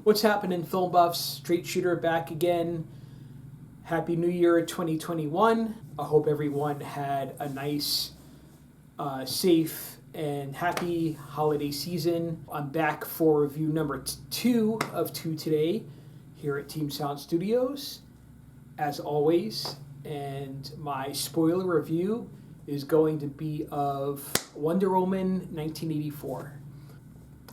What's happening, film buffs? Straight Shooter back again. Happy New Year 2021. I hope everyone had a nice, safe, and happy holiday season. I'm back for review number 2 of 2 today here at Team Sound Studios, as always. And my spoiler review is going to be of Wonder Woman 1984.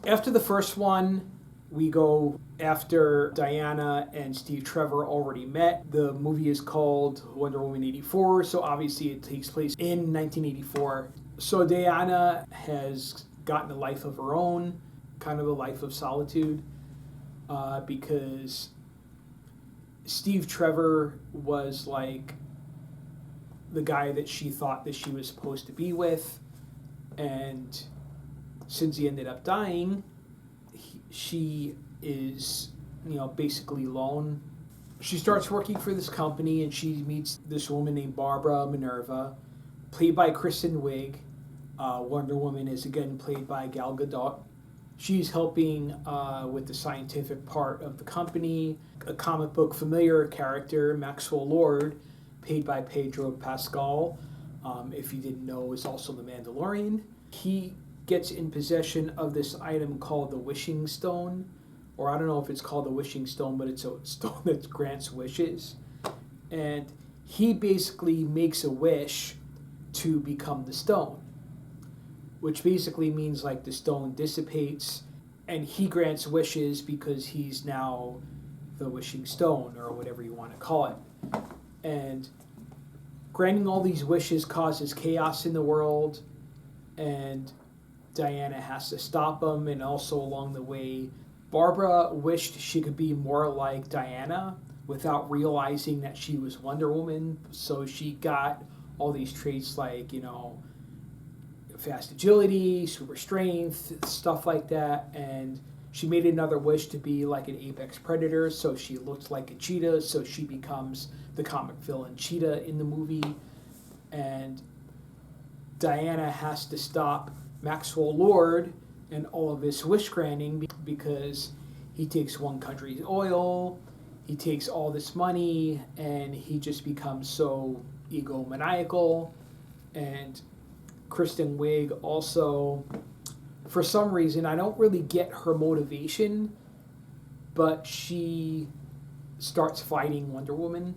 After the first one, we go after Diana and Steve Trevor already met. The movie is called Wonder Woman 84, so obviously it takes place in 1984. So Diana has gotten a life of her own, kind of a life of solitude, because Steve Trevor was like the guy that she thought that she was supposed to be with, and since he ended up dying, she is, basically alone. She starts working for this company and she meets this woman named Barbara Minerva, played by Kristen Wiig. Wonder Woman is again played by Gal Gadot. She's helping with the scientific part of the company. A comic book familiar character, Maxwell Lord, played by Pedro Pascal, if you didn't know, is also the Mandalorian. He gets in possession of this item called the Wishing Stone, or I don't know if it's called the Wishing Stone, but it's a stone that grants wishes. And he basically makes a wish to become the stone, which basically means like the stone dissipates and he grants wishes because he's now the Wishing Stone, or whatever you want to call it. And granting all these wishes causes chaos in the world, and Diana has to stop him. And also along the way, Barbara wished she could be more like Diana without realizing that she was Wonder Woman. So she got all these traits like, fast agility, super strength, stuff like that. And she made another wish to be like an apex predator, so she looked like a cheetah, so she becomes the comic villain Cheetah in the movie. And Diana has to stop Maxwell Lord and all of his wish granting because he takes one country's oil, he takes all this money, and he just becomes so egomaniacal. And Kristen Wiig also, for some reason, I don't really get her motivation, but she starts fighting Wonder Woman.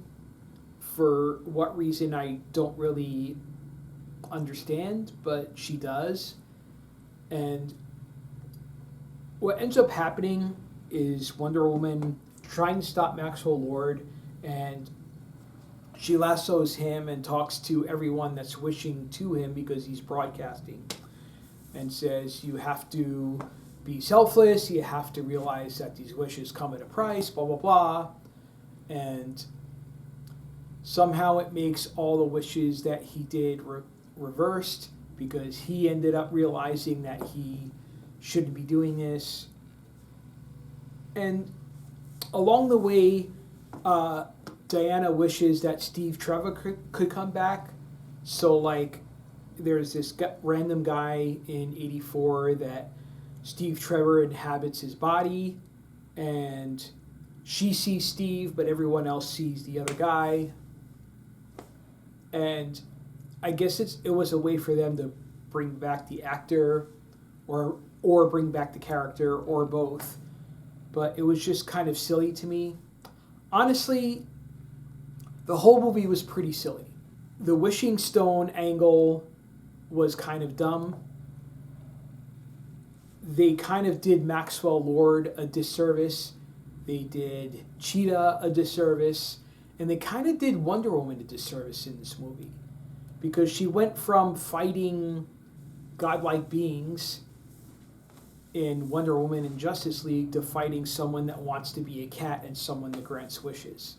For what reason, I don't really understand, but she does. And what ends up happening is Wonder Woman trying to stop Maxwell Lord, and she lassos him and talks to everyone that's wishing to him because he's broadcasting, and says, you have to be selfless, you have to realize that these wishes come at a price, blah, blah, blah. And somehow it makes all the wishes that he did reversed, because he ended up realizing that he shouldn't be doing this. And along the way, Diana wishes that Steve Trevor could come back. So like, there's this random guy in 84 that Steve Trevor inhabits his body, and she sees Steve, but everyone else sees the other guy. And I guess it was a way for them to bring back the actor, or bring back the character, or both. But it was just kind of silly to me. Honestly, the whole movie was pretty silly. The Wishing Stone angle was kind of dumb. They kind of did Maxwell Lord a disservice. They did Cheetah a disservice. And they kind of did Wonder Woman a disservice in this movie, because she went from fighting godlike beings in Wonder Woman and Justice League to fighting someone that wants to be a cat and someone that grants wishes.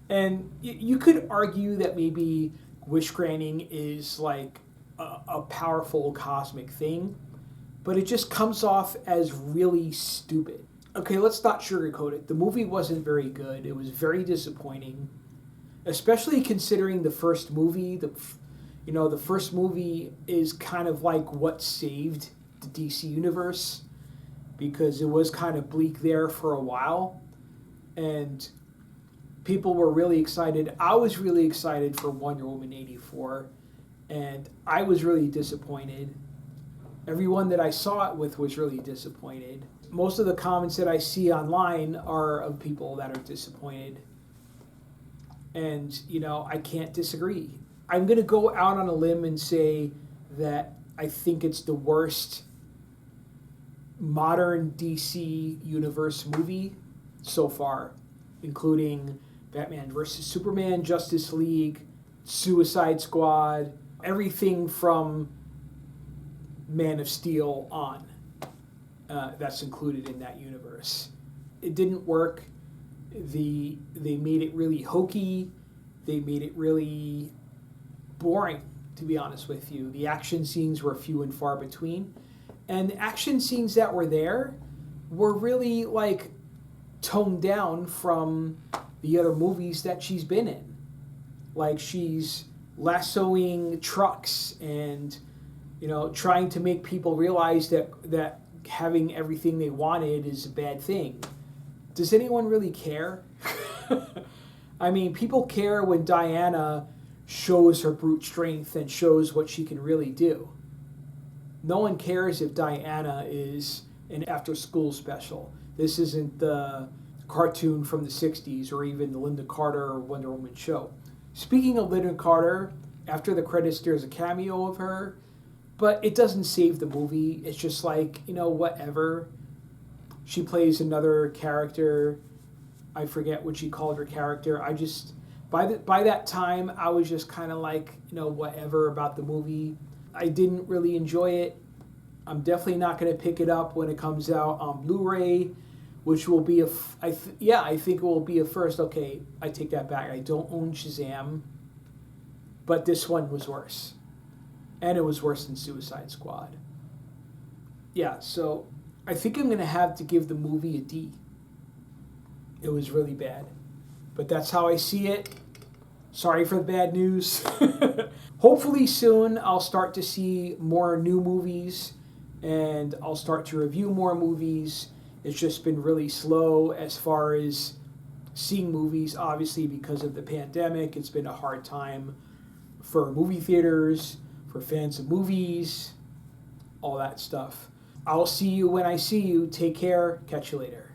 And you could argue that maybe wish granting is like a powerful cosmic thing, but it just comes off as really stupid. Okay, let's not sugarcoat it. The movie wasn't very good. It was very disappointing, especially considering the first movie. The first movie is kind of like what saved the DC universe. because it was kind of bleak there for a while, and people were really excited. I was really excited for Wonder Woman 84, and I was really disappointed. Everyone that I saw it with was really disappointed. Most of the comments that I see online are of people that are disappointed. And, I can't disagree. I'm going to go out on a limb and say that I think it's the worst modern DC Universe movie so far, including Batman vs. Superman, Justice League, Suicide Squad, everything from Man of Steel on. That's included in that universe. It didn't work. They made it really hokey. They made it really boring, to be honest with you. The action scenes were few and far between. And the action scenes that were there were really toned down from the other movies that she's been in. Like she's lassoing trucks and trying to make people realize that having everything they wanted is a bad thing. Does anyone really care? I mean, people care when Diana shows her brute strength and shows what she can really do. No one cares if Diana is an after-school special. This isn't the cartoon from the 60s or even the Linda Carter or Wonder Woman show. Speaking of Linda Carter, after the credits there's a cameo of her, but it doesn't save the movie. It's just whatever. She plays another character. I forget what she called her character. By that time, I was just kind of whatever about the movie. I didn't really enjoy it. I'm definitely not going to pick it up when it comes out on Blu-ray, which will be I think it will be a first. Okay, I take that back. I don't own Shazam, but this one was worse. And it was worse than Suicide Squad. Yeah, so I think I'm going to have to give the movie a D. It was really bad. But that's how I see it. Sorry for the bad news. Hopefully soon I'll start to see more new movies and I'll start to review more movies. It's just been really slow as far as seeing movies, obviously because of the pandemic. It's been a hard time for movie theaters, for fans of movies, all that stuff. I'll see you when I see you. Take care. Catch you later.